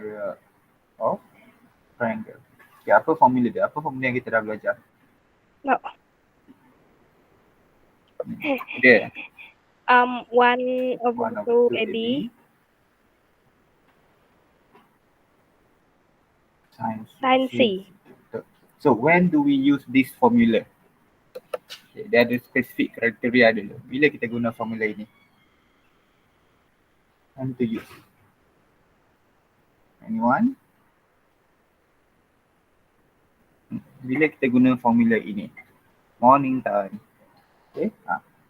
area of triangle. Okay, apa formula dia? Apa formula yang kita dah belajar? No. Dia 1/2 AB sin C. So when do we use this formula? Okay, dia ada spesifik kriteria dulu. Bila kita guna formula ini? When to use? Anyone? Bila kita guna formula ini? Morning time. Okay.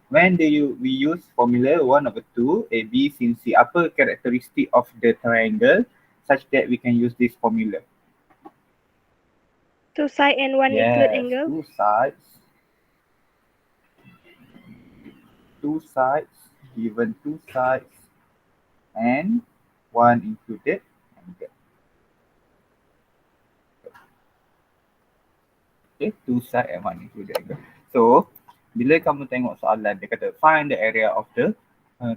When do we use formula 1/2 AB sin C? Apa karakteristik of the triangle such that we can use this formula? 2 side and 1 include angle. Two sides, given 2 sides and 1 included angle. Okay, 2 side and 1 included angle. So, bila kamu tengok soalan, dia kata find the area of the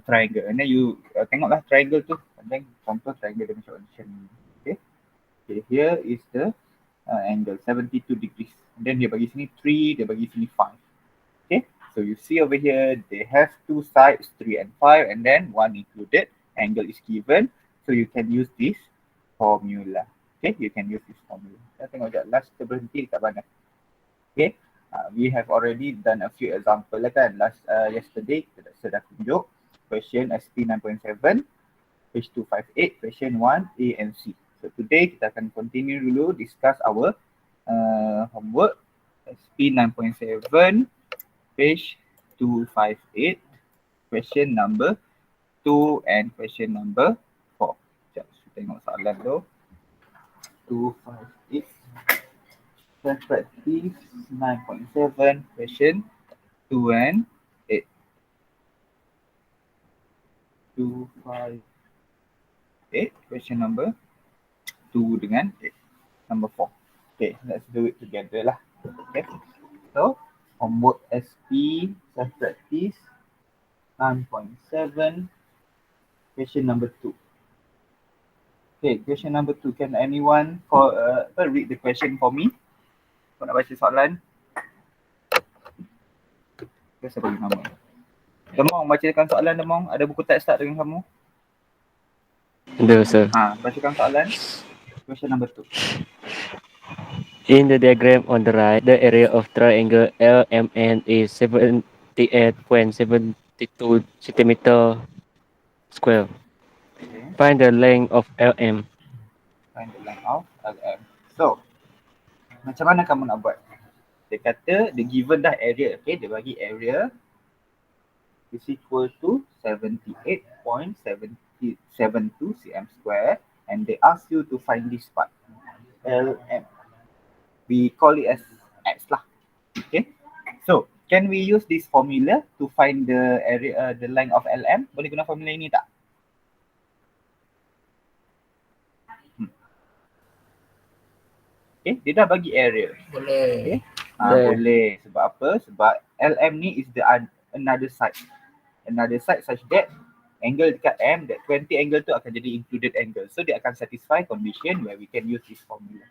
triangle. And then you tengoklah triangle tu. And then contoh triangle dia macam ni. Okay. Okay, here is the angle 72 degrees. And then dia bagi sini 3, dia bagi sini 5. Okay, so you see over here, they have 2 sides, 3 and 5, and then 1 included. Angle is given, so you can use this formula. Okay, you can use this formula. Kita tengok sekejap, last kita berhenti kat mana? Okay, we have already done a few example lah kan. Yesterday, kita sudah tunjuk question SP 9.7, page 258, question 1, A and C. So today, kita akan continue dulu discuss our homework SP 9.7, page 258, question number 2 and question number 4. Sekejap, kita tengok soalan tu. 258. Practice 9.7, question 2 and 8. 258, question number 2 dengan 8. Number 4. Okay, let's do it together lah. Okay, so homework SP self-practice 9.7, question number 2. Okay, question number 2. Can anyone read the question for me? Kau nak baca soalan? Saya bagi nama. Demong, bacakan soalan Demong. Ada buku teks tak dengan kamu? Ada, sir. Bacakan soalan. Question number 2. In the diagram on the right, the area of triangle LMN is 78.72 cm square. Okay. Find the length of LM. Find the length of LM. So, macam mana kamu nak buat? Dia kata, dia given dah area. Okay, dia bagi area is equal to 78.72 cm square, and they ask you to find this part, LM. We call it as X lah. Okay, so can we use this formula to find the area, the length of LM? Boleh guna formula ini tak? Okay, dia dah bagi area. Boleh. Okay. Boleh. Sebab apa? Sebab LM ni is the another side. Another side such that angle dekat M, that 20 angle tu akan jadi included angle. So dia akan satisfy condition where we can use this formula.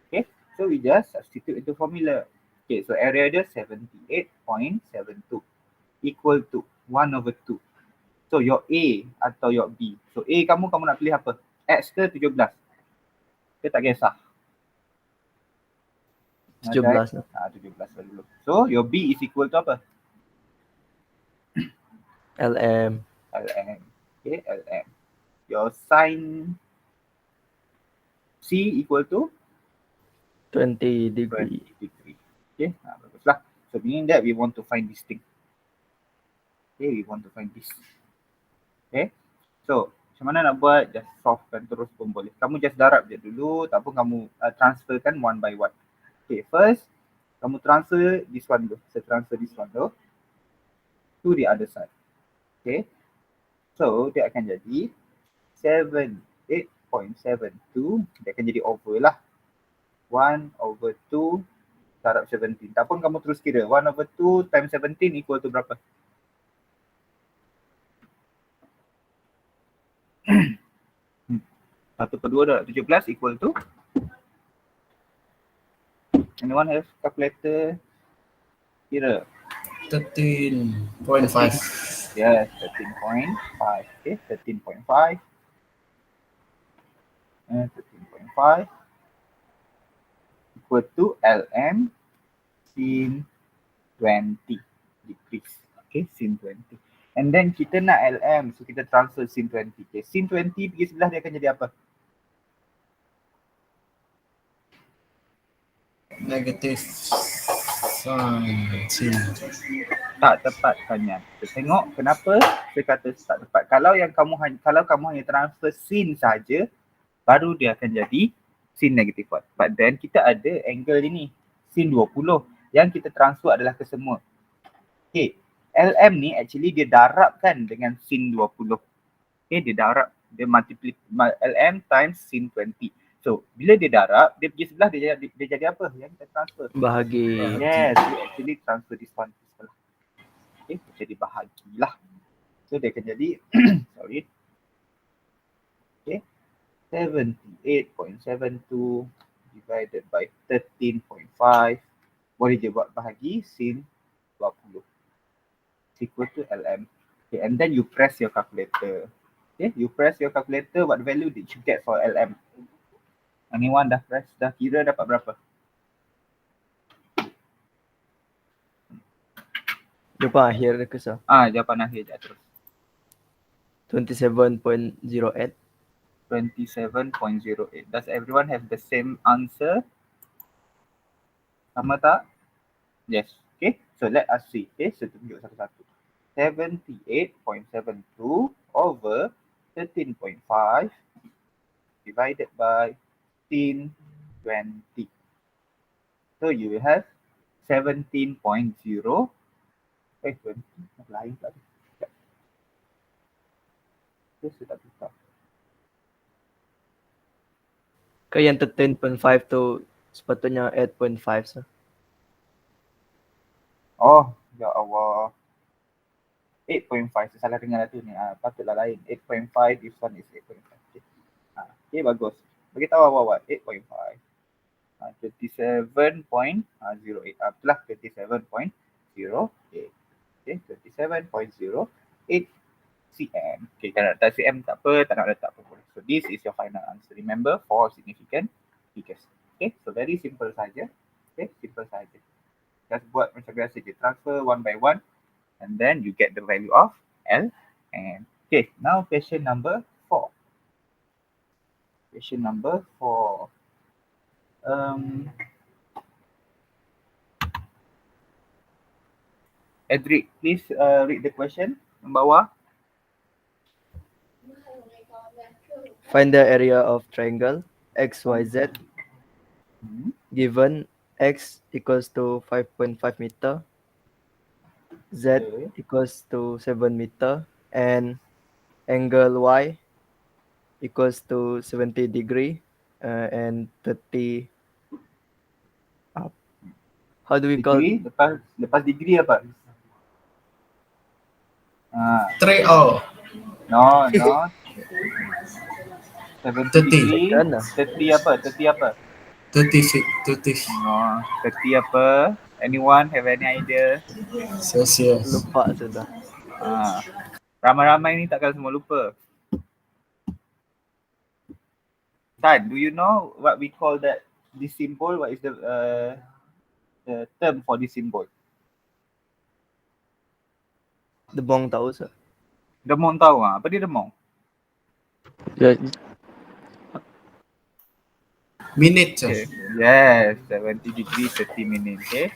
Okay, so we just substitute into formula. Okay, so area dia 78.72 equal to 1/2. So your A atau your B. So A kamu nak pilih apa? X ke 17? Dia tak kisah. 17 lah. 17 dulu. So your B is equal to apa? LM. Okay, LM. Your sin C equal to 20 degree. 20 degree. Okay, baguslah. So meaning that we want to find this thing. Okay, we want to find this. Okay, so macam mana nak buat? Just solvekan terus pun boleh. Kamu just darab je dulu, tak pun kamu transferkan one by one. Okay, first kamu transfer this one tu. Saya transfer this one tu to the other side. Okay, so dia akan jadi 78.72. Dia akan jadi over lah. 1/2 darab 17. Tak pun kamu terus kira. 1/2 times 17 equal to berapa? 1 per 2 dah 17 equal to. Anyone have calculator? Kira. 13.5. Yes, 13.5. Okay, 13.5. 13.5 equal to LM sin 20 degrees. Okay, sin 20. And then kita nak LM, so kita transfer sin 20. Okay, sin 20 pergi sebelah dia akan jadi apa? Negative sin. Tak tepat Tanya. Kita tengok kenapa saya kata tak tepat. Kalau kamu hanya transfer sin saja, baru dia akan jadi sin negative 1. But then kita ada angle ini, sin 20 yang kita transfer adalah ke semua. Okay, LM ni actually dia darabkan dengan sin 20. Okay, dia darab, dia multiply LM times sin 20. So, bila dia darab, dia pergi sebelah, dia jadi apa? Yang kita transfer. Bahagi. Yes, we actually transfer this one to sebelah. Okay, jadi bahagilah. So, dia akan jadi, sorry. Okay, 78.72 divided by 13.5. Boleh je buat bahagi sin 20. Equal to LM. Okay, and then you press your calculator. Okay, you press your calculator, what value did you get for LM? Anyone dah press, dah kira dapat berapa? Jawapan akhir ke sah? Jawapan akhir je terus. 27.08. 27.08. Does everyone have the same answer? Sama tak? Yes. Okay, so let us see. Okay, so tunjuk satu-satu. 78.72 over 13.5 divided by sin 20. So you will have 17.0. 20. Lain tadi. Okay, sudah buka. Ke yang 13.5 tu sepatutnya 8.5 sah. Oh, ya Allah. 8.5, saya salah dengar tu ni. Patutlah lain. 8.5, this one is 8.5. Okay. Okay, bagus. Bagi tahu awak 8.5. 27.08. Itulah 27.08. Okay, 27.08 cm. Okay, tak nak letak cm tak apa, tak nak letak apa pun. So this is your final answer. Remember, 4 significant figures. Okay, so very simple saja. Okay, simple saja. Just buat macam biasa je. Transfer one by one. And then you get the value of L. And okay, now question number 4. Question number 4. Edric, please read the question di bawah. Find the area of triangle XYZ given X equals to 5.5 meter, Z equals to 7 meter, and angle Y equals to 70 degree and 30 up. How do we call Degree, lepas degree apa? 3 all. No. 70 30. degree. Kan lah. 30 apa? 30 apa? 30. No, 30 apa? Anyone have any idea? Celsius. lupa sudah? Ramai-ramai ni takkan semua lupa. Tan, do you know what we call this symbol? What is the term for this symbol? Demong tahu sah. Demong tahu apa dia demong? Minute. Okay. Yes, 70 degree 30 minutes. Okay.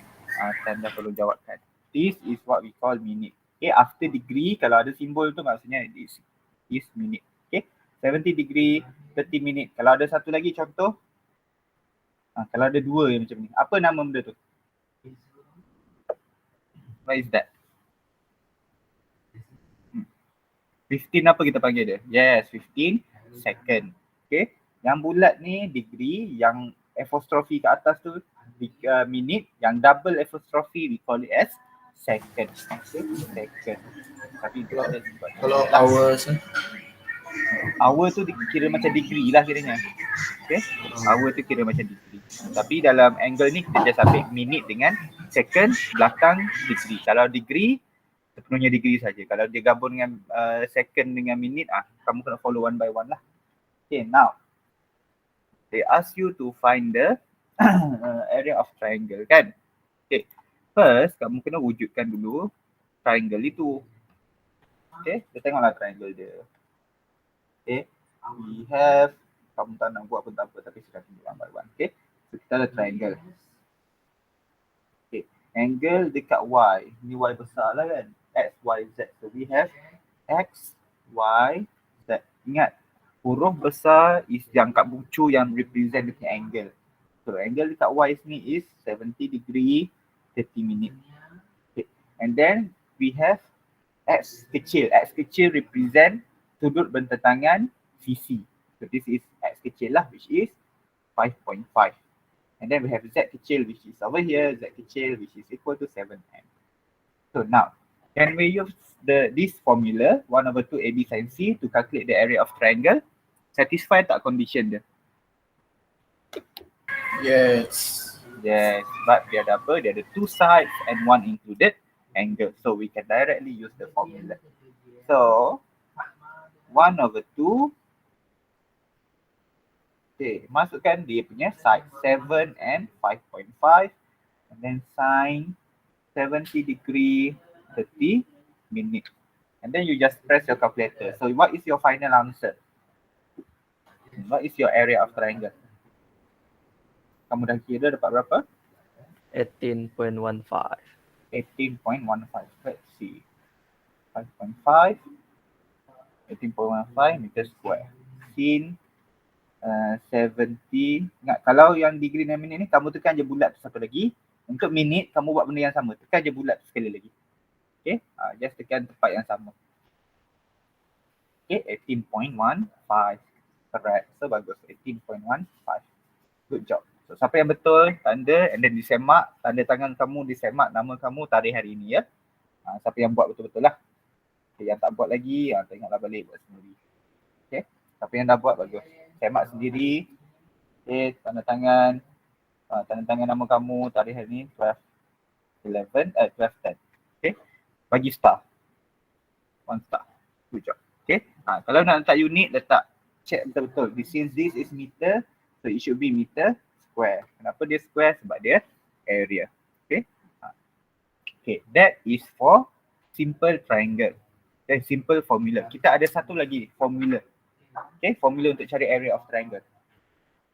Tan dah perlu jawabkan. This is what we call minute. Okay, after degree kalau ada simbol tu maksudnya this is minute. Okay. 70 degree 30 minute. Kalau ada satu lagi contoh. Kalau ada dua yang macam ni. Apa nama benda tu? What is that? 15 apa kita panggil dia? Yes, 15 second. Okay. Yang bulat ni degree, yang apostrophe ke atas tu minute, yang double apostrophe we call it as second. Okay, second. Tapi kalau hours Hour tu kira macam degree lah kiranya. Okay. Hour tu kira macam degree. Tapi dalam angle ni kita just ambil minit dengan second belakang degree. Kalau degree, sepenuhnya degree saja. Kalau dia gabung dengan second dengan minit, kamu kena follow one by one lah. Okay, now they ask you to find the area of triangle kan. Okay, first kamu kena wujudkan dulu triangle itu. Okay, kita tengoklah triangle dia. Okay, we have, kamu tak nak buat pun tak apa, tapi sudah tunjuk one by one. Okay, so kita ada triangle. Okay, angle dekat Y, ni Y besar lah kan, X, Y, Z. So we have X, Y, Z. Ingat, huruf besar is yang kat bucu yang represent the angle. So angle dekat Y ni is 70 degree 30 minit. Okay. And then we have X kecil. X kecil represent sudut bententangan CC. So this is X kecil lah, which is 5.5. And then we have Z kecil, which is over here, Z kecil, which is equal to 7m. So now, can we use this formula 1/2 AB sin C to calculate the area of triangle? Satisfy tak condition dia? Yes. Yes, but dia ada apa? Dia ada two sides and one included angle. So we can directly use the formula. So 1/2. Okay, masukkan dia punya side 7 and 5.5 and then sin 70 degree 30 minute. And then you just press your calculator. So what is your final answer? What is your area of triangle? Kamu dah kira dapat berapa? 18.15. 18.15. Let's see. 5.5. 18.15 meter square. Sin 70. Ingat, kalau yang degree dan minit ni, kamu tekan je bulat tu satu lagi. Untuk minit, kamu buat benda yang sama. Tekan je bulat sekali lagi. Okay, just tekan tempat yang sama. Okay, 18.15. Correct. So bagus. 18.15. Good job. So siapa yang betul, tanda and then disemak. Tanda tangan kamu disemak, nama kamu, tarikh hari ini ya. Siapa yang buat betul-betul lah. Okay, yang tak buat lagi, tengoklah balik buat sendiri. Okay, siapa yang dah buat, bagus. Semak sendiri. Okay, tanda tangan nama kamu, tarikh hari ini 12/10. Okay, bagi star. 1 star. Good job. Okay, kalau nak letak unit, letak check betul-betul. Since this is meter, so it should be meter square. Kenapa dia square? Sebab dia area. Okay, okay, that is for simple triangle. Okay, simple formula. Kita ada satu lagi formula. Okay, formula untuk cari area of triangle.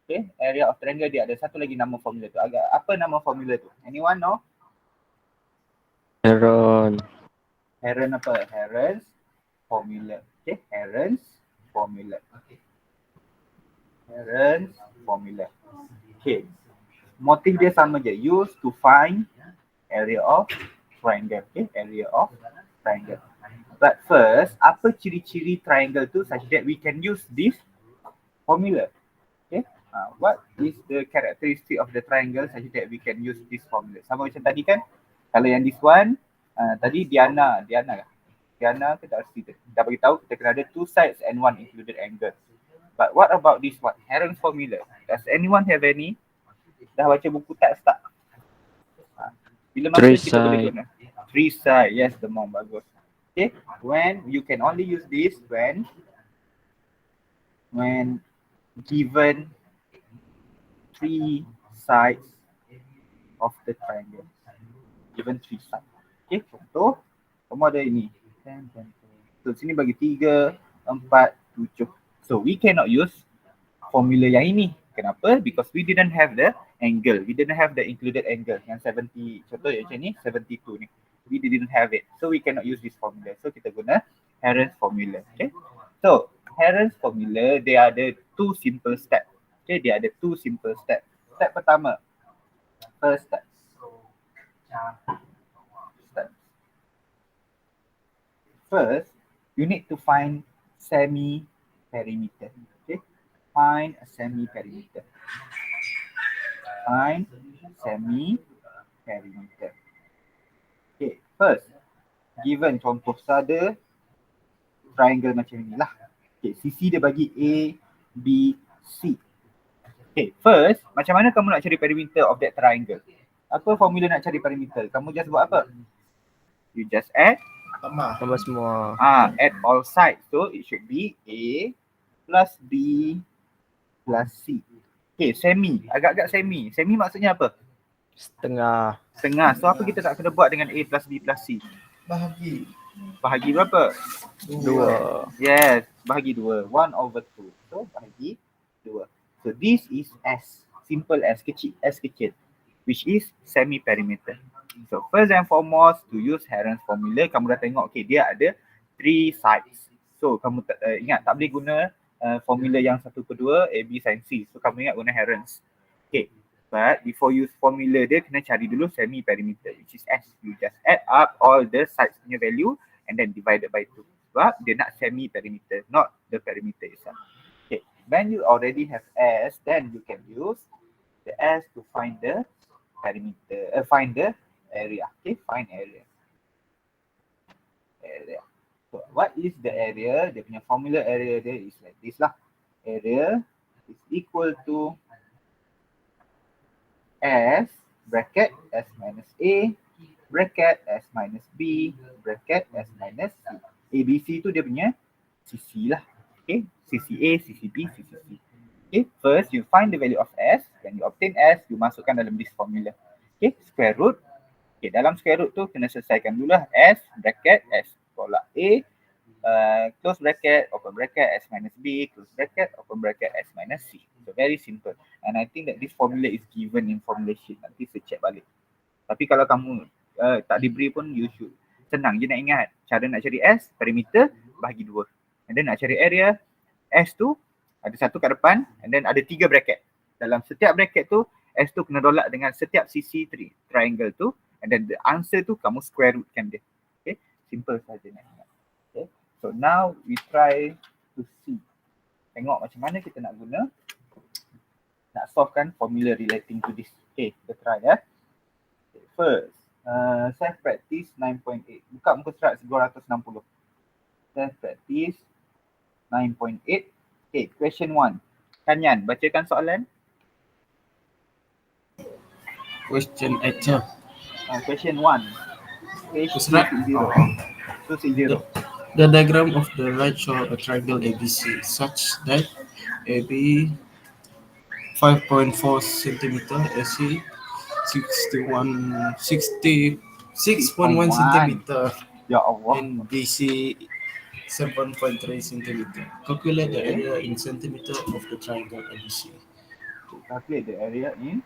Okay, area of triangle dia ada satu lagi nama formula tu. Apa nama formula tu? Anyone know? Heron. Heron apa? Heron's formula. Okay, Heron's formula. Heron's formula. Okay, motif dia sama je. Use to find area of triangle. Okay, area of triangle. But first, apa ciri-ciri triangle tu such that we can use this formula? Okay, what is the characteristic of the triangle such that we can use this formula? Sama macam tadi kan? Kalau yang this one, tadi Diana ke tak reti dah bagi tahu kita kena ada two sides and one included angle. But what about this one? Heron's formula. Does anyone have any? Dah baca buku teks tak? Bila masa Three kita boleh side. guna? Three side. Yes, demam, bagus. Okay, when you can only use this when given three sides of the triangle. Given three sides. Okay, contoh kamu ada ini. So sini bagi 3, 4, 7. So we cannot use formula yang ini. Kenapa? Because we didn't have the angle. We didn't have the included angle yang 70. Contoh macam ni 72 ni. We didn't have it. So we cannot use this formula. So kita guna Heron's formula. Okay. So Heron's formula, dia ada two simple steps. Okay, dia ada two simple steps. Step pertama. First step. First, you need to find semi-perimeter. Okay. Find a semi-perimeter. Find semi-perimeter. Okay, first, given contoh sada triangle macam inilah. Okay, CC dia bagi A, B, C. Okay, first, macam mana kamu nak cari perimeter of that triangle? Apa formula nak cari perimeter? Kamu just buat apa? You just add Tambah semua. add all sides. So it should be A plus B plus C. Okay, semi. Agak-agak semi. Semi maksudnya apa? Setengah. Setengah. So apa kita tak kena buat dengan A plus B plus C? Bahagi. Bahagi berapa? 2. Yes, bahagi 2. 1/2. So bahagi 2. So this is S. Simple S, kecil S kecil. Which is semi-perimeter. So first and foremost, to use Heron's formula, kamu dah tengok, okay, dia ada 3 sides. So kamu ingat tak boleh guna formula yang 1/2 AB sin C. So kamu ingat guna Heron's. Okay, but before use formula dia, kena cari dulu semi-perimeter, which is S. You just add up all the sides punya value and then divided by 2. Sebab dia nak semi-perimeter, not the perimeter itself. Okay, when you already have S, then you can use the S to find the perimeter, find the area. Okay, find area. So what is the area? Dia punya formula area dia is like this lah. Area is equal to S bracket S minus A bracket S minus B bracket S minus C. A, B, C tu dia punya CC lah. Okay, CC A, CC B, CC C. Okay, first you find the value of S. When you obtain S, you masukkan dalam this formula. Okay, square root. Okay, dalam square root tu kena selesaikan dulu lah. S bracket S tolak A, close bracket, open bracket, S minus B, close bracket, open bracket, S minus C. So very simple. And I think that this formula is given in formula sheet. Nanti saya check balik. Tapi kalau kamu tak diberi pun, you should. Senang je nak ingat. Cara nak cari S, perimeter, bahagi 2. And then nak cari area, S tu ada satu kat depan and then ada 3 bracket. Dalam setiap bracket tu, S tu kena tolak dengan setiap sisi triangle tu. And then the answer tu kamu square rootkan dia. Okay, simple saja nak ingat. Okay, so now we try to see. Tengok macam mana kita nak guna, nak solvekan formula relating to this. Okay, kita try ya. Okay, first, self practice 9.8. Buka muka surat 260. Self practice 9.8. Okay, question 1. Kanyan, bacakan soalan. Question 8 je. Question 1. Page Surat. 260. The diagram of the right show a triangle ABC such that AB 5.4 cm, AC 6.1 cm, Ya Allah. and BC 7.3 cm. Calculate the area in centimeter of the triangle ABC. Calculate the area in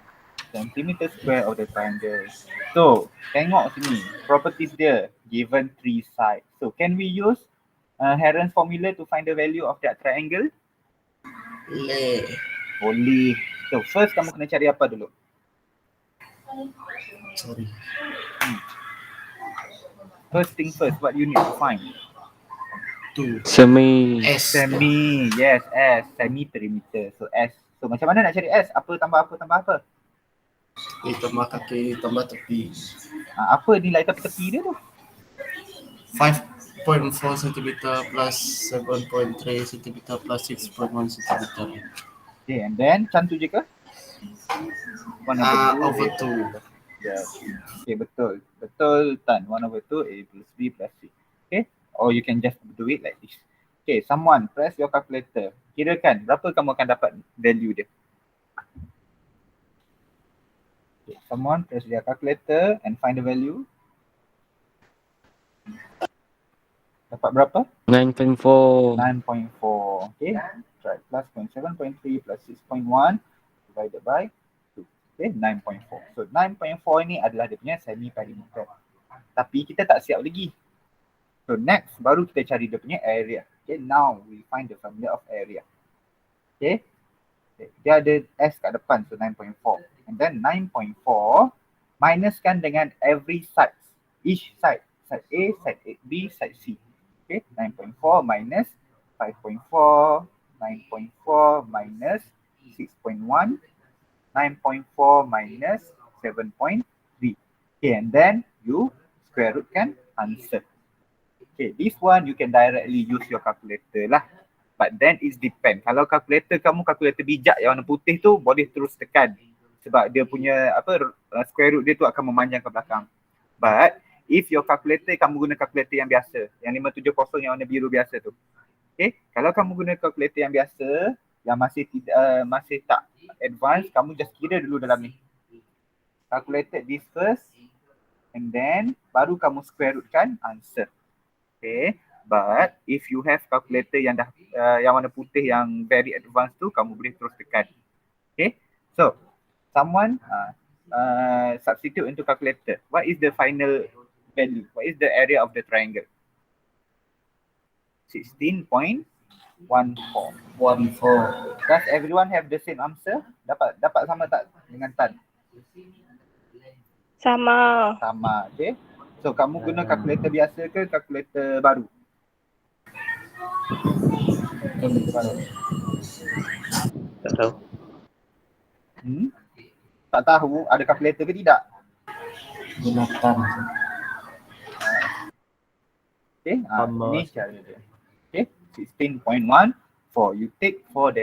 centimeter square of the triangle. So, tengok sini. Properties dia given 3 sides. So, can we use Heron's formula to find the value of that triangle? Boleh. So, first kamu kena cari apa dulu? Sorry. First thing first, what you need to find? 2. Semi. S. Semi. Yes, S. Semi perimeter. So, S. So, macam mana nak cari S? Apa tambah apa tambah apa? Tambah kaki, tambah tepi. Apa nilai tepi-tepi dia tu? 5.4 cm plus 7.3 cm plus 6.1 cm. Okay, and then cantu je ke? 1/2 Over 2. Yes. Okay, betul. Betul, Tan. 1/2 A plus B plus C. Okay, or you can just do it like this. Okay, someone press your calculator. Kirakan berapa kamu akan dapat value dia. Okay, someone press their calculator and find the value. Dapat berapa? 9.4. 9.4. Okay, try plus 7.3 plus 6.1 divided by 2. Okay, 9.4. So 9.4 ni adalah dia punya semi perimeter. Tapi kita tak siap lagi. So next, baru kita cari dia punya area. Okay, now we find the formula of area. Okay, dia ada S kat depan, so 9.4. And then 9.4 minuskan dengan every side. Each side. Side A, side B, side C. Okay, 9.4 minus 5.4, 9.4 minus 6.1, 9.4 minus 7.3. Okay, and then you square rootkan answer. Okay, this one you can directly use your calculator lah. But then it depend. Kalau calculator kamu calculator bijak yang warna putih tu boleh terus tekan. Sebab dia punya square root dia tu akan memanjang ke belakang. But if your calculator kamu guna calculator yang biasa, yang 570 yang warna biru biasa tu. Okay, kalau kamu guna calculator yang biasa, yang masih tak advance, kamu just kira dulu dalam ni. Calculated this first and then baru kamu square rootkan answer. Okay, but if you have calculator yang dah yang warna putih yang very advanced tu, kamu boleh terus tekan. Okay, so someone substitute into calculator. What is the final value? What is the area of the triangle? 16.14. 1/4. Does everyone have the same answer? Dapat sama tak dengan Tan? Sama. Sama, okay. So kamu guna kalkulator biasa ke kalkulator baru? Kalkulator baru. Tak tahu. Tak tahu ada kalkulator ke tidak? Gunakan. Okay, Sama. ini cara dia. Okay, 16.14. You take 4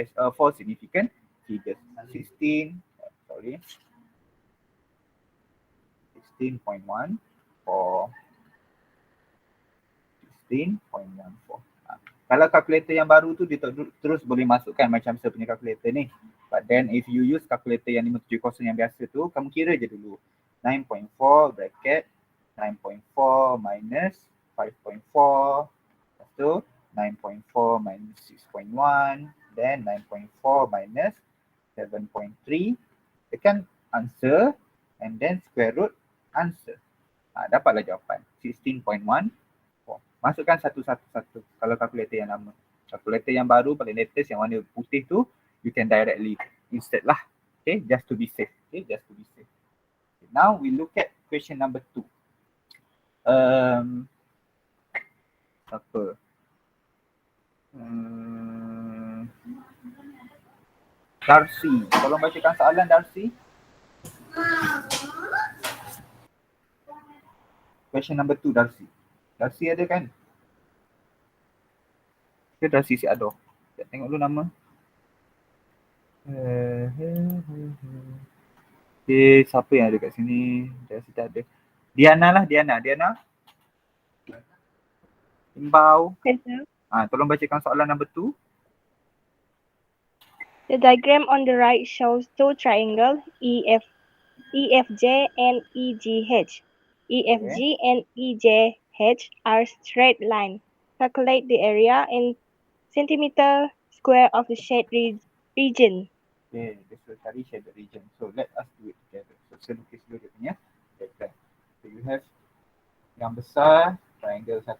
significant figures. 16.14 for 16.14. Kalau kalkulator yang baru tu dia terus boleh masukkan macam saya punya kalkulator ni. But then if you use kalkulator yang 570 yang biasa tu, kamu kira je dulu. 9.4 bracket 9.4 minus 5.4. Lepas tu 9.4 minus 6.1. Then 9.4 minus 7.3. Tekan answer and then square root answer. Dapatlah jawapan 16.14. Masukkan satu-satu kalau kalkulator yang lama. Kalkulator yang baru paling latest yang warna putih tu, you can directly insert lah. Okay, just to be safe. Okay, just to be safe. Okay, now we look at question number 2. Apa? Darcy, tolong bacakan soalan Darcy. Question number 2 Darcy. Darcy ada kan? Ke Darcy si ada? Sekejap tengok dulu nama. Okay, siapa yang ada kat sini? Darcy tak ada. Diana lah, Diana. Imbau. Hello. Tolong bacakan soalan number 2. The diagram on the right shows two triangles, EFJ and EGH. EFG and EJH are straight line. Calculate the area in centimeter square of the shade region. Okay, dia suruh cari shaded region. So let us do it together. So saya lukis dulu dia punya diagram. So you have yang besar, triangle 1.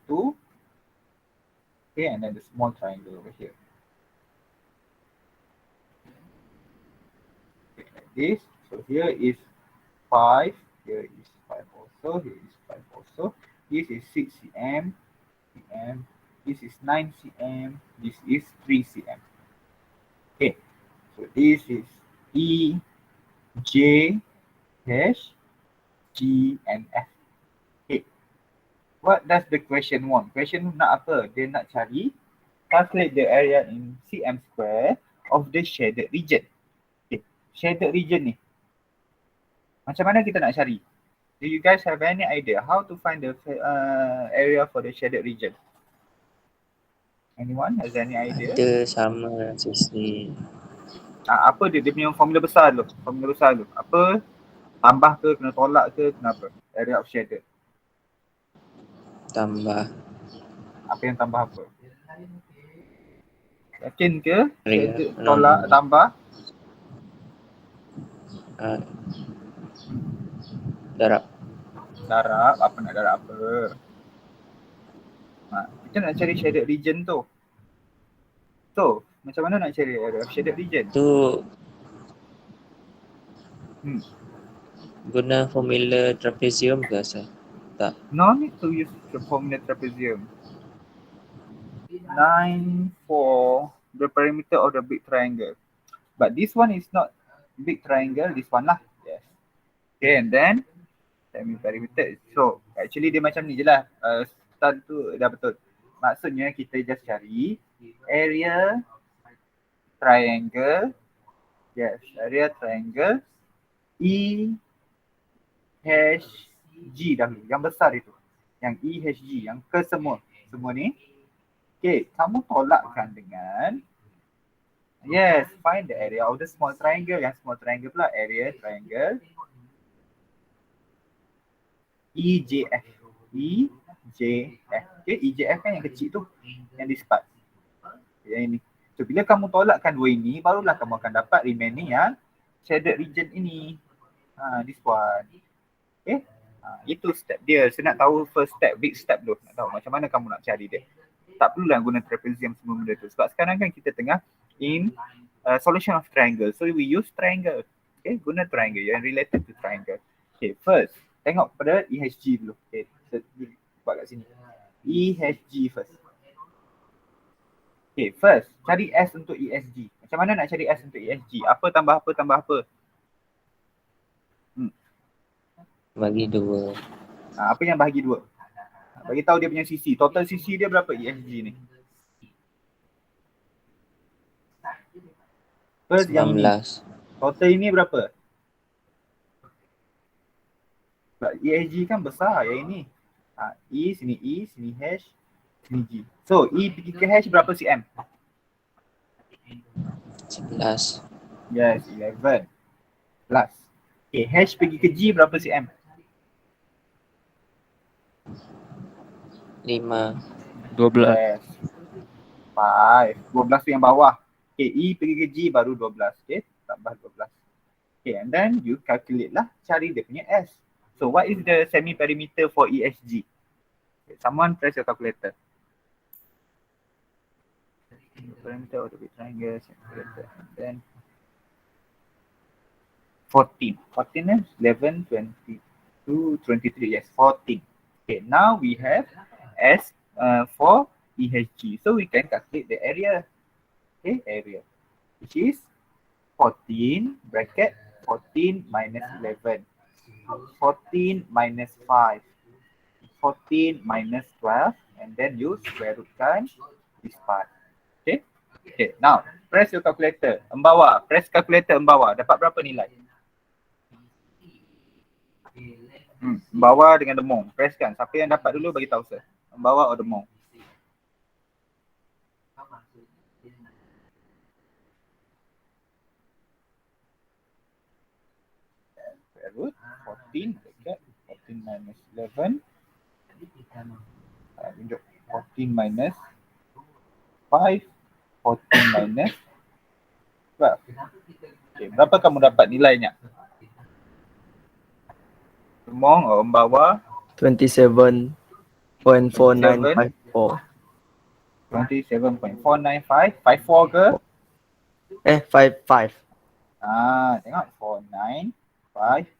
Okay, and then the small triangle over here. Okay, like this. So here is 5, here is 5 also, here is 5 also. This is 6 cm, this is 9 cm, this is 3 cm. Okay, so this is E, J, H, G and F. Okay, what does the question want? Question nak apa? Dia nak cari calculate the area in cm square of the shaded region. Okay, shaded region ni macam mana kita nak cari? Do you guys have any idea how to find the area for the shaded region? Anyone has any idea? Ada sama sisi. Apa dia punya formula besar tu? Apa? Tambah ke, kena tolak ke, kenapa? Area of shaded. Tambah. Apa yang tambah apa? Yakin ke? Area. Shaded tolak, tambah? Darab. Darab, apa nak darab apa? Kita nak cari shaded region tu. So, macam mana nak cari area of shaded region? Tu guna formula trapezium ke asal? Tak. No need to use the formula trapezium. 9 for the perimeter of the big triangle. But this one is not big triangle, this one lah. Yes. Okay, and then semi perimeter. So actually dia macam ni je lah. Start tu dah betul. Maksudnya kita just cari area triangle. Yes, area triangle EHG dahulu. Yang besar itu. Yang EHG, yang ke semua. Semua ni. Okay, kamu tolakkan dengan yes, find the area of the small triangle. Yang small triangle pula area triangle EJF. EJF. Okay, EJF kan yang kecil tu. Yang di sepat. Yang ini. So, bila kamu tolakkan dua ini, barulah kamu akan dapat remaining yang shaded region ini. This one. Okay. Itu step dia. Saya nak tahu first step, big step tu. Nak tahu macam mana kamu nak cari dia. Tak perlulah guna trapezium semua benda tu. Sebab sekarang kan kita tengah in solution of triangle. So we use triangle. Okay, guna triangle yang related to triangle. Okay, first tengok pada EHG dulu. Okay, so, buat kat sini. EHG first. Okay, first cari S untuk ESG. Macam mana nak cari S untuk ESG? Apa tambah apa tambah apa? Bagi 2. Apa yang bahagi 2? Bagi tahu dia punya CC. Total CC dia berapa ESG ni? First yang ini. 19. Total ini berapa? Sebab ESG kan besar yang ini. E, sini H, sini G. So E pergi ke H berapa cm? 11. Yes, 11 plus. Okay, H pergi ke G berapa cm? 5. 12. Yes. 5. 12 tu yang bawah. Okay, E pergi ke G baru 12. Okay, tambah 12. Okay, and then you calculate lah, cari dia punya S. So what is the semi perimeter for ESG? Okay, someone press your calculator. Perimeter of the big triangle, calculator. And then 14. 14 is 11, 22, 23. Yes, 14. Okay, now we have S for EHG. So we can calculate the area. Okay, area. Which is 14 bracket 14 minus 11. 14 minus 5. 14 minus 12. And then you square rootkan this part. Okay. Okay, now press your calculator. Embawa. Press calculator embawa. Dapat berapa nilai? Embawa dengan demong. Press kan. Siapa yang dapat dulu bagi tahu saya. Embawa atau demong? Root 14 bracket 14 minus 11. Tunjuk 14 minus 5. 14 minus 12. Okay, berapa kamu dapat nilainya? Demong atau embawa? 27.4954. 27.495. 54 ke? 55. Tengok 4955.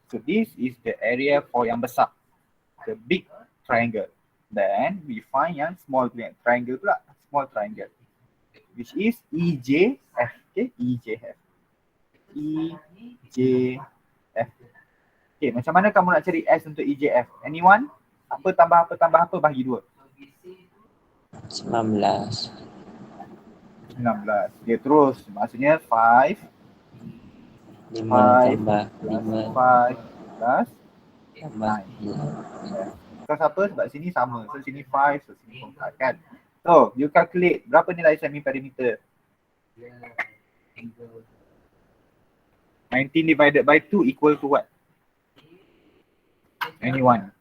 So this is the area for yang besar, the big triangle. Then we find yang small triangle pula, small triangle, which is EJF. Okay, EJF. EJF. Okay, macam mana kamu nak cari S untuk EJF? Anyone? Apa tambah apa bagi 2? 19. 19. Dia terus, maksudnya 5. 5 5 tambah 5 plus tambah 9. Because apa? Sebab sini sama. So sini 5, so sini 4 kan. So you calculate berapa nilai semi perimeter? 19 divided by 2 equal to what? Anyone?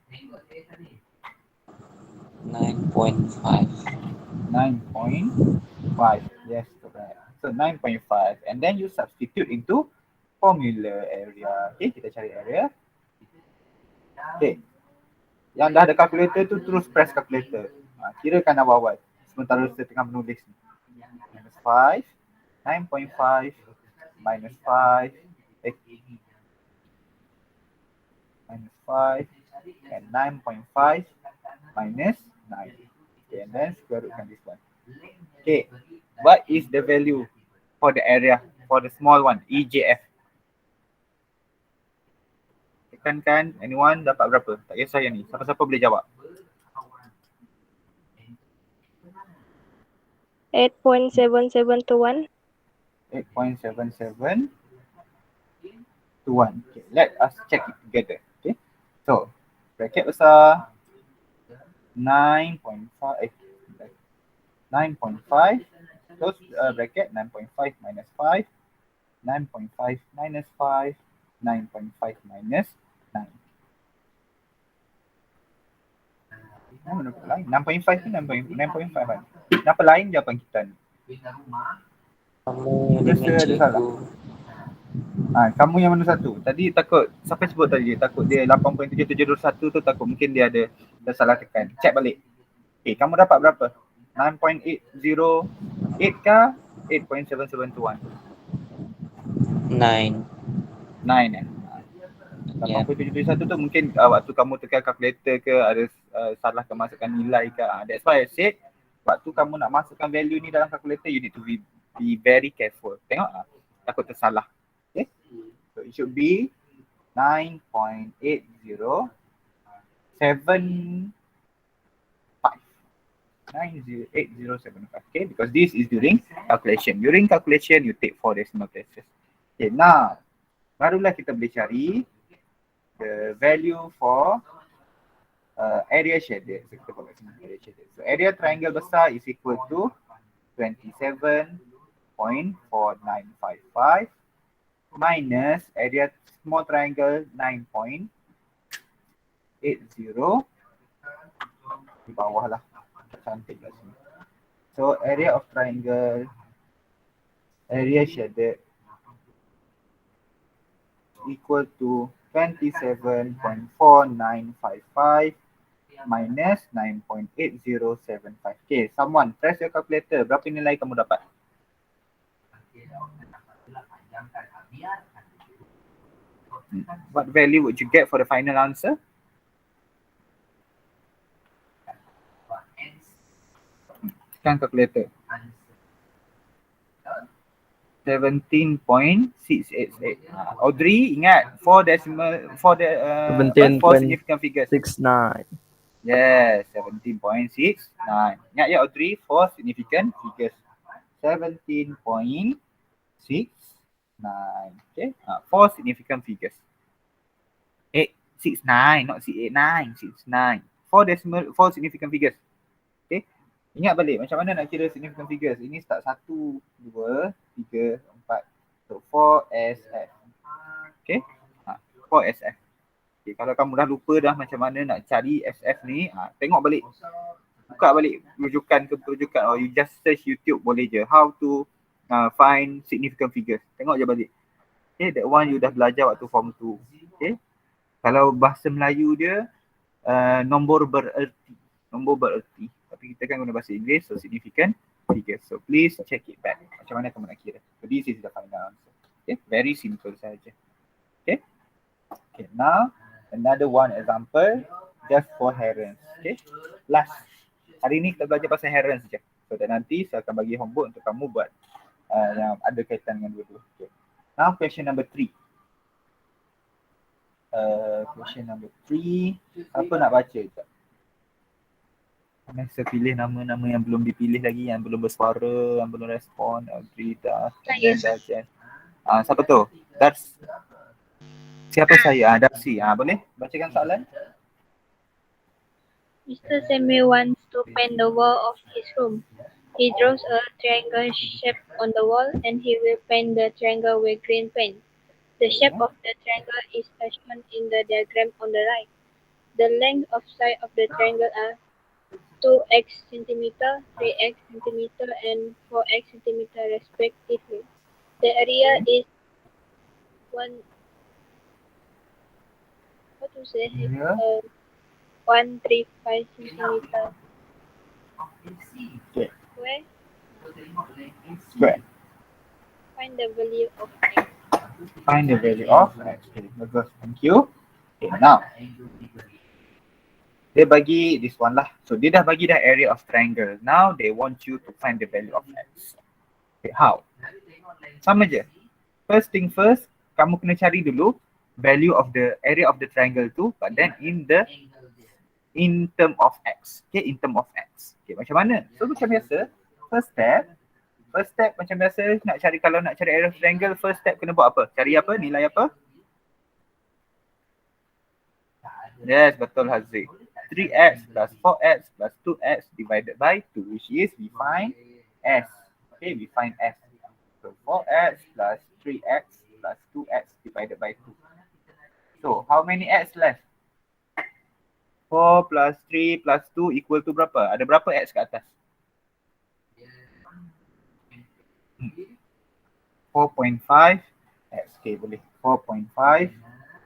9.5. 9.5. Yes, correct. So 9.5 and then you substitute into formula area. Okay, kita cari area. Okay. Yang dah ada calculator tu terus press calculator. Kirakan awal-awal. Sementara saya tengah menulis ni. Minus 5. 9.5 minus 5. Minus 5 and 9.5 minus 9. Okay, and then square rootkan this one. Okay, what is the value for the area for the small one, EJF? Tekankan, anyone dapat berapa? Tak kisah yang ni, siapa-siapa boleh jawab. 8.77 to 1. 8.77 to 1. Okay, let us check it together. Okay, so bracket besar 9.5 9.5 close bracket 9.5 minus 5, 9.5 minus 5, 9.5 minus 9. Mana dapat lain? 6.5 ke 9.5 kan? Kenapa lain jawapan kita ni? Kamu Rasa dengan ada salah. Kamu yang mana satu? Tadi takut, siapa sebut tadi? Takut dia 8.7721 tu takut mungkin dia ada salah tekan. Check balik. Okay, kamu dapat berapa? 9.808 kah? 8.7721? 9. 9 eh? Ya. 8.771 tu mungkin waktu kamu tekan kalkulator ke ada salah kemasukan nilai ke. That's why I said waktu kamu nak masukkan value ni dalam kalkulator you need to be very careful. Tengok takut tersalah. Okay. So it should be 9.8075. 9.8075. Okay, because this is during calculation. During calculation you take 4 decimal places. Okay, now barulah kita boleh cari the value for area shaded. So kita buat kat sini area shaded. So area triangle besar is equal to 27.4955 minus area small triangle 9.80 di bawah lah. Cantik kat sini. So area of triangle, area shaded equal to 27.4955 minus 9.8075. Okay, someone press your calculator. Berapa nilai kamu dapat? What value would you get for the final answer? Tekan calculator. 17.688. Audrey, ingat 4 decimal, 4 significant figures. 69. Yes, 17.69. Ingat ya Audrey, 4 significant figures. 17.69. Okay, 4 significant figures. 869, not 689, 69. 4 significant figures. Okay, ingat balik macam mana nak kira significant figures. Ini start 1, 2, 3, 4. So 4SF. Okay, 4SF. Okay, kalau kamu dah lupa dah macam mana nak cari SF ni, tengok balik. Buka balik rujukan ke rujukan, or you just search YouTube boleh je. How to find significant figures. Tengok je balik. Okay, that one you dah belajar waktu form 2. Okay. Kalau bahasa Melayu dia nombor bererti. Nombor bererti. Tapi kita kan guna bahasa Inggeris, so significant figures. So please check it back. Macam mana kamu nak kira. So this is the final answer. Okay, very simple saja. Okay. Okay, now another one example just for herons. Okay, last. Hari ni kita belajar pasal herons saja. So dan nanti saya akan bagi homework untuk kamu buat yang ada kaitan dengan dua-dua. Okay. Now question number 3. Question number 3. Siapa nak baca sekejap? Saya pilih nama-nama yang belum dipilih lagi, yang belum bersuara, yang belum respon. Audrey dah. Siapa tu? Siapa saya? Darcy. Boleh bacakan soalan? Mr. Samuel wants to paint the wall of his room. He draws a triangle shape on the wall and he will paint the triangle with green paint. The shape of the triangle is as shown in the diagram on the right. The length of side of the triangle are 2x centimeter, 3x centimeter, and 4x centimeter respectively. The area is 135 centimeter. Okay. Square. Square. Find the value of x. Find the value of x. Okay, bagus. Thank you. Okay, now. Dia bagi this one lah. So dia dah bagi dah area of triangle. Now they want you to find the value of x. Okay, how? Sama je. First thing first, kamu kena cari dulu value of the area of the triangle tu, but then in term of x. Okay, in term of x. Okay, macam mana? So macam biasa, First step macam biasa nak cari, kalau nak cari area of triangle, first step kena buat apa? Cari apa? Nilai apa? Yes, betul Haziq. 3x plus 4x plus 2x divided by 2, which is we find s. Okay, we find s. So 4x plus 3x plus 2x divided by 2. So how many x left? 4 plus 3 plus 2 equal to berapa? Ada berapa x kat atas? 4.5 x. Okay, boleh. 4.5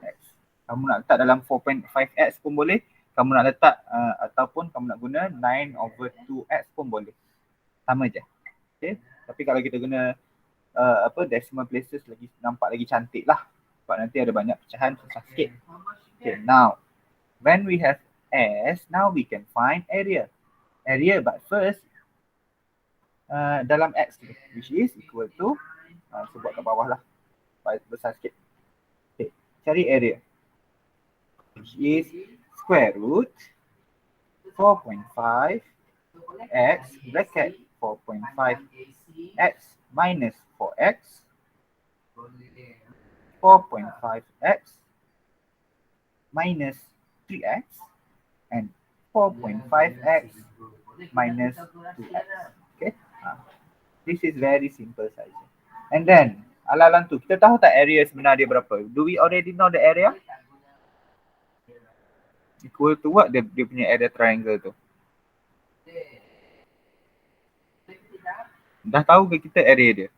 x. Kamu nak letak dalam 4.5 x pun boleh. Kamu nak letak ataupun kamu nak guna 9/2x pun boleh. Sama je. Okay. Tapi kalau kita guna decimal places lagi nampak lagi cantik lah. Sebab nanti ada banyak pecahan, susah sikit. Okay, now when we have s, now we can find area. But first dalam x tu, which is equal to sebut kat bawah lah, besar sikit. Okay, cari area, which is square root 4.5 x bracket 4.5 x minus 4x 4.5 x minus 3x and 4.5 x minus 2x. Okay, this is very simple saja. And then ala-alang tu, kita tahu tak area sebenar dia berapa? Do we already know the area? Equal to what dia punya area triangle tu? Dah tahu ke kita area dia?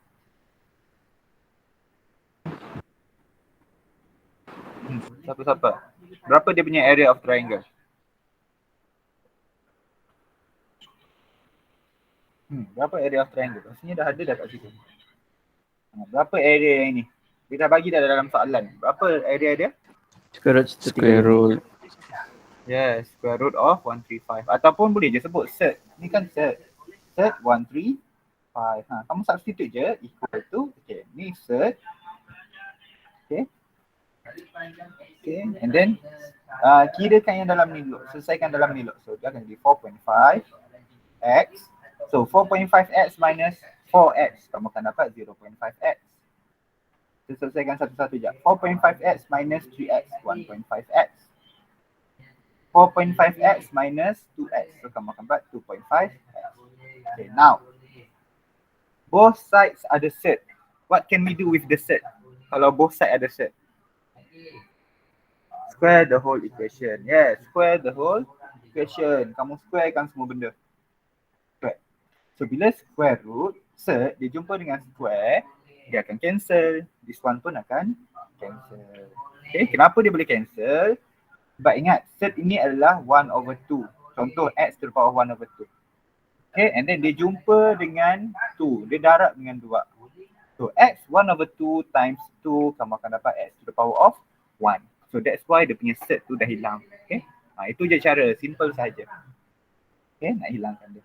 Siapa-siapa? Berapa dia punya area of triangle? Berapa area of triangle? Rasanya dah ada dah kat situ. Berapa area yang ini? Kita bagi dah dalam soalan. Berapa area dia? Square root. Yes, square root of 135. Ataupun boleh je sebut set. Ni kan set. Set 135. Kamu substitute je equal to, okay, ni set. Okay. Okay, and then kirakan yang dalam ni dulu. Selesaikan dalam ni dulu. So dia akan jadi 4.5 x. So 4.5x minus 4x. Kamu akan dapat 0.5x. Kita selesaikan satu-satu je. 4.5x minus 3x, 1.5x. 4.5x minus 2x. So kamu akan dapat 2.5x. Okay, now both sides ada set. What can we do with the set? Kalau both sides ada set, square the whole equation. Yes, square the whole equation. Kamu squarekan semua benda. Square. So bila square root, set dia jumpa dengan square, dia akan cancel. This one pun akan cancel. Okay, kenapa dia boleh cancel? Sebab ingat, set ini adalah 1/2. Contoh x to the power 1/2. Okay, and then dia jumpa dengan 2. Dia darab dengan 2. So x 1/2 times 2, kamu akan dapat x to the power of 1. So that's why dia punya set tu dah hilang. Okay, itu je cara, simple saja. Okay, nak hilangkan dia.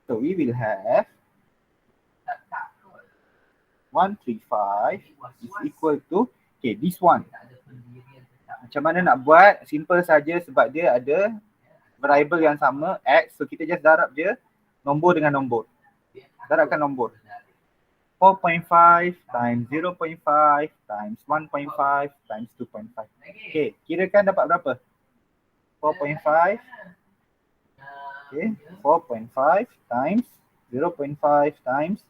So we will have 135 is equal to, okay, this one. Macam mana nak buat? Simple saja sebab dia ada variable yang sama, x. So kita just darab je nombor dengan nombor. Darabkan nombor. 4.5 times 0.5 times 1.5 times 2.5. Okay, kirakan dapat berapa? 4.5. Okay, 4.5 times 0.5 times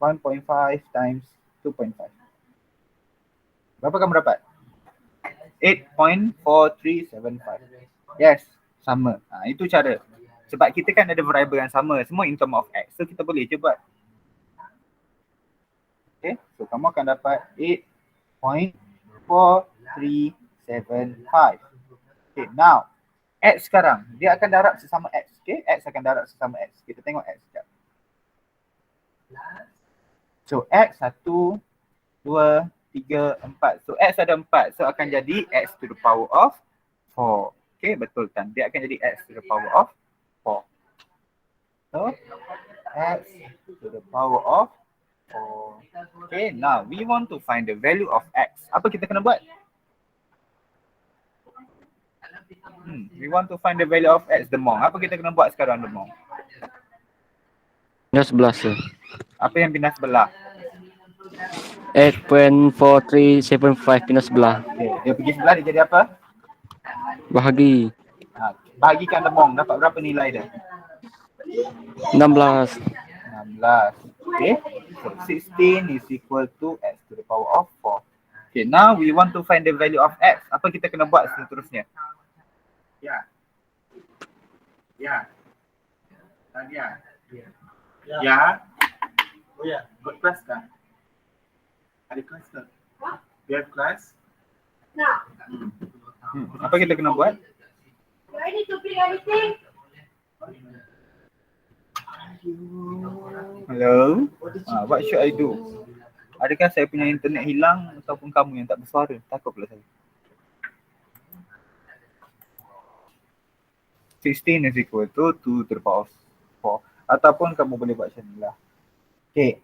1.5 times 2.5. Berapa kamu dapat? 8.4375. Yes, sama. Itu cara. Sebab kita kan ada variable yang sama, semua in term of x. So kita boleh je buat. Okay, so kamu akan dapat 8.4375. Okay, now x sekarang, dia akan darab sesama x. Okay, x akan darab sesama x. Kita tengok x sekejap. So x 1, 2, 3, 4. So x ada 4. So akan jadi x to the power of 4. Okay, betul kan? Dia akan jadi x to the power of 4. So x to the power of 4. Okay, now we want to find the value of x. Apa kita kena buat? We want to find the value of x, Demong. Apa kita kena buat sekarang, Demong? Pindah sebelah tu. Apa yang pindah sebelah? 8.4375 pindah sebelah. Okay. Dia pergi sebelah dia jadi apa? Bahagi Bahagikan lemong. Dapat berapa nilai dia? 16. 16. Okay. So 16 is equal to x to the power of 4. Okay. Now we want to find the value of x. Apa kita kena buat seterusnya? Ya. Ya. Tanya. Ya. Oh ya. Buat kelas kan? Ada kelas tak? Biar kelas? Apa kita kena buat? Do I need to bring anything? Hello? What should I do? Adakah saya punya internet hilang ataupun kamu yang tak bersuara? Takut pula saya. 16 is equal to 2 to the power of 4. Ataupun kamu boleh buat macam ni lah. Okay.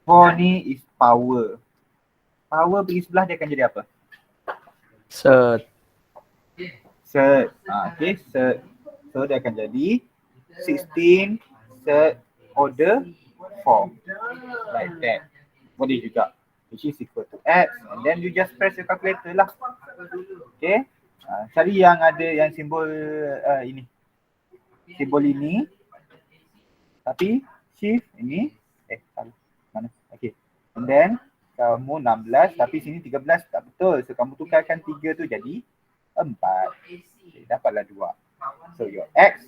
4 ni is power. Power pergi sebelah dia akan jadi apa? Set. Set. Okay, set. So dia akan jadi 16 set order 4. Like that. Boleh juga. Which is equal to x. And then you just press your calculator lah. Okay. Cari yang ada yang simbol ini. Simbol ini. Tapi shift ini. Salah. Mana? Okay. And then kamu 16 tapi sini 13 tak betul. So kamu tukarkan 3 tu jadi 4. Okay, dapatlah 2. So your x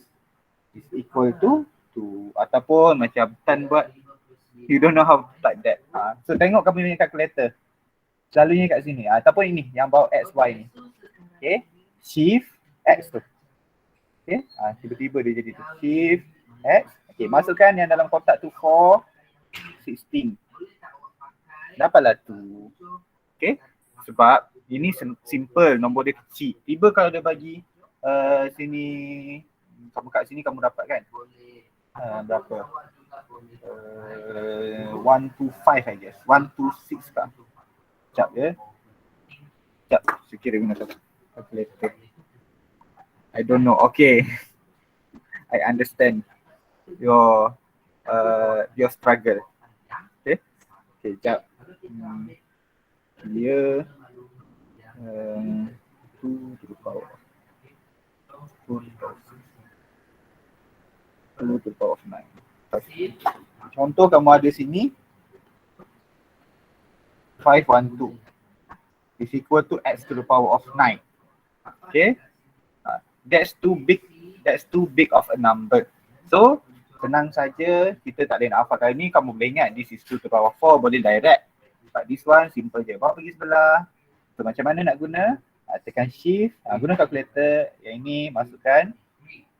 is equal to 2. Ataupun macam Tan buat, you don't know how to type that. So tengok kamu punya calculator. Selalunya kat sini. Ataupun ini yang bawa x, y ni. Okay. Shift x tu. Okay. Tiba-tiba dia jadi tu. Shift x. Okay. Masukkan yang dalam kotak tu 4, 16. Dapatlah 2. Okay. Sebab ini simple, nombor dia kecil. Tiba kalau dia bagi sini, kamu kat sini kamu dapat kan? Berapa? 125 I guess. 126 kah? Sekejap ya. Sekejap, saya kira guna calculator. I don't know. Okay. I understand your struggle. Okay. Okay, sekejap. Dia 2 to the power 2 to the power of 9. Contoh kamu ada sini 512 is equal to x to the power of 9. Okay, that's too big of a number. So senang saja, kita tak boleh nak hafal. Kali ni kamu boleh ingat this is 2 to the power of 4, boleh direct. But this one simple je, bawa pergi sebelah. So macam mana nak guna? Tekan shift, guna calculator. Yang ini masukkan.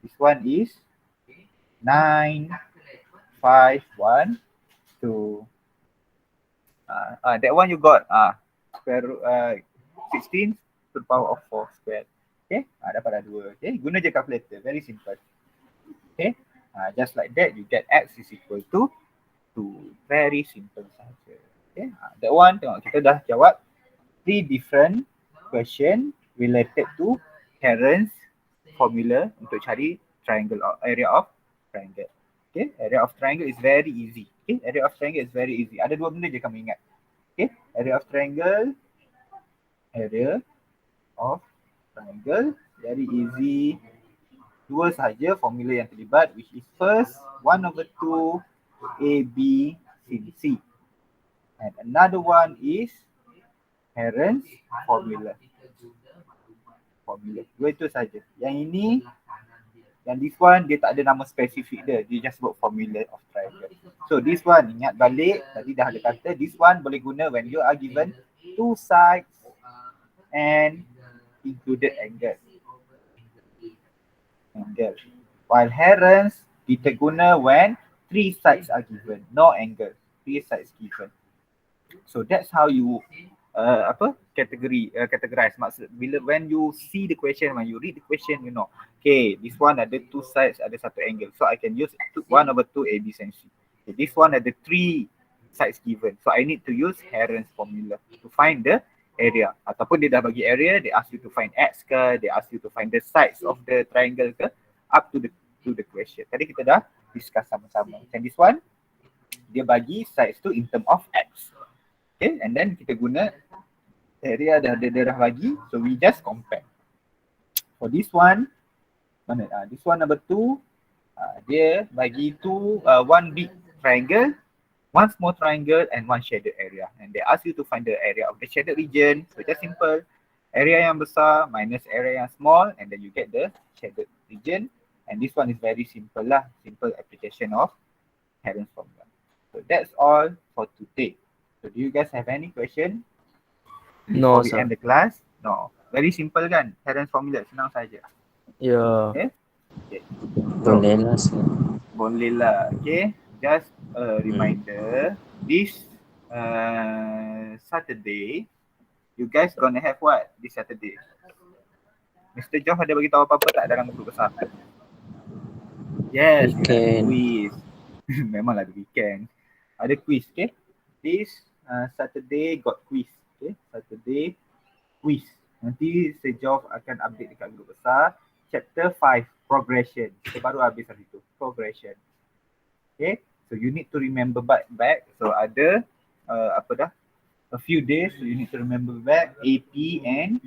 This one is 9, 5, 1, 2. That one you got square root 16 to the power of 4 square. Okay, dapatlah 2. Okay, guna je calculator, very simple. Okay, just like that you get x is equal to 2. Very simple saja. Okay, that one tengok kita dah jawab 3 different question related to Heron's formula untuk cari triangle or area of triangle. Okay, area of triangle is very easy. Okay, area of triangle is very easy. Ada 2 benda je kamu ingat. Okay, area of triangle very easy. 2 sahaja formula yang terlibat, which is first 1/2 AB sin C. And another one is Heron's formula. Dua itu saja. Yang ini, yang this one dia tak ada nama spesifik dia. Dia just buat formula of triangle. So this one, ingat balik, tadi dah ada kata, this one boleh guna when you are given 2 sides and included angle. While Heron's kita guna when 3 sides are given, no angle, 3 sides given. So that's how you categorize. Maksud bila when you see the question, when you read the question, you know, okay, this one ada 2 sides, ada 1 angle, so I can use 1/2 AB sin C. Okay, this one ada 3 sides given, so I need to use Heron's formula to find the area. Ataupun dia dah bagi area, they ask you to find x ke, they ask you to find the sides of the triangle ke, up to the question. Tadi kita dah discuss sama-sama. Macam this one, dia bagi sides tu in term of X. Okay, and then kita guna area dah bagi, so we just compare. For this one, this one number 2, dia bagi one big triangle, one small triangle and one shaded area. And they ask you to find the area of the shaded region. So just simple, area yang besar minus area yang small, and then you get the shaded region. And this one is very simple lah, simple application of Heron's formula. So that's all for today. So do you guys have any question? No, Before we sir. end the class? No. Very simple kan? Heron's formula, senang saja. Yeah. Okay? Boleh lah, sir. Boleh lah. Okay. Just a reminder. This Saturday, you guys gonna have what this Saturday? Mr. Joff ada bagi tahu apa-apa tak dalam grup besar? Yes, Weekend. quiz. Memanglah ada weekend. Ada quiz, okay? This Saturday got quiz. Okay, Saturday quiz. Nanti Mr. Joff akan update dekat grup besar. Chapter 5, progression. Kita baru habis hari tu, progression. Okay, so you need to remember back. So ada a few days, so you need to remember back AP and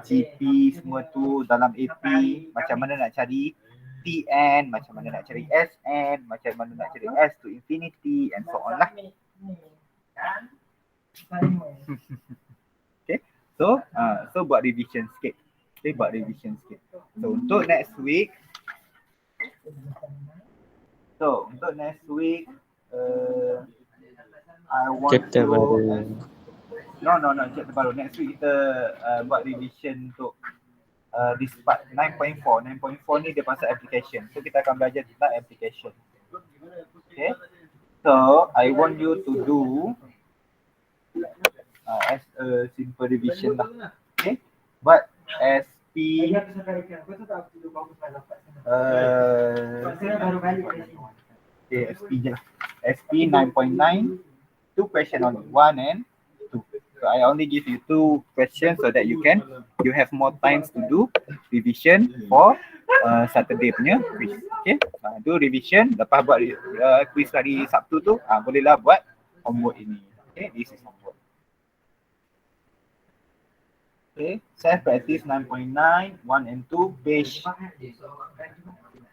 GP semua tu. Dalam AP macam mana nak cari TN, macam mana nak cari SN, macam mana nak cari S to infinity and so on lah. Okay, so buat revision sikit. Okay, buat revision sikit. So untuk next week, I want Chapter to baru. No, chapter baru. Next week kita buat revision untuk this part 9.4. 9.4 ni dia pasal application. So kita akan belajar tentang application. Okay. So I want you to do as a simple revision lah. Okay. But SP SP je lah. SP 9.9, 2 question only, 1 and 2. So I only give you 2 questions so that you have more times to do revision for Saturday punya quiz. Okay, do revision, lepas buat quiz hari Sabtu tu, bolehlah buat homework ini. Okay, this is homework. Okay, self practice 9.9, 1 and 2, page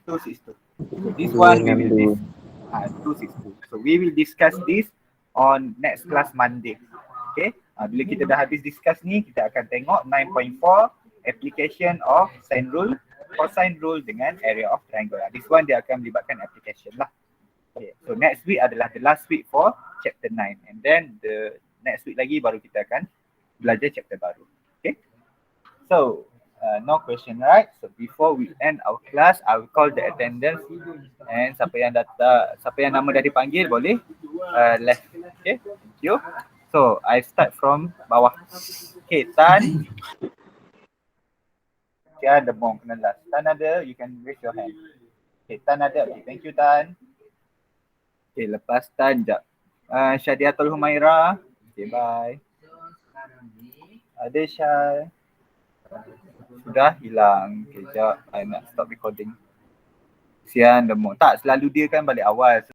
262. So this one we will 262. So we will discuss this on next class Monday. Okay, bila kita dah habis discuss ni, kita akan tengok 9.4 application of sine rule, cosine rule dengan area of triangle. This one dia akan melibatkan application lah. Okay, so next week adalah the last week for chapter 9, and then the next week lagi baru kita akan belajar chapter baru. Okay, so no question, right? So before we end our class, I will call the attendance, and siapa yang nama dah dipanggil boleh left. Okay, thank you. So I start from bawah. Okay, Tan. Okay, ada bong kena last. Tan ada, you can raise your hand. Okay, Tan ada. Okay, thank you Tan. Okay, lepas Tan jap. Syadiatul Humaira. Okay, bye. Ada Syai. Sudah hilang. Okay, jap. I nak stop recording. Kesian demo. Tak, selalu dia kan balik awal.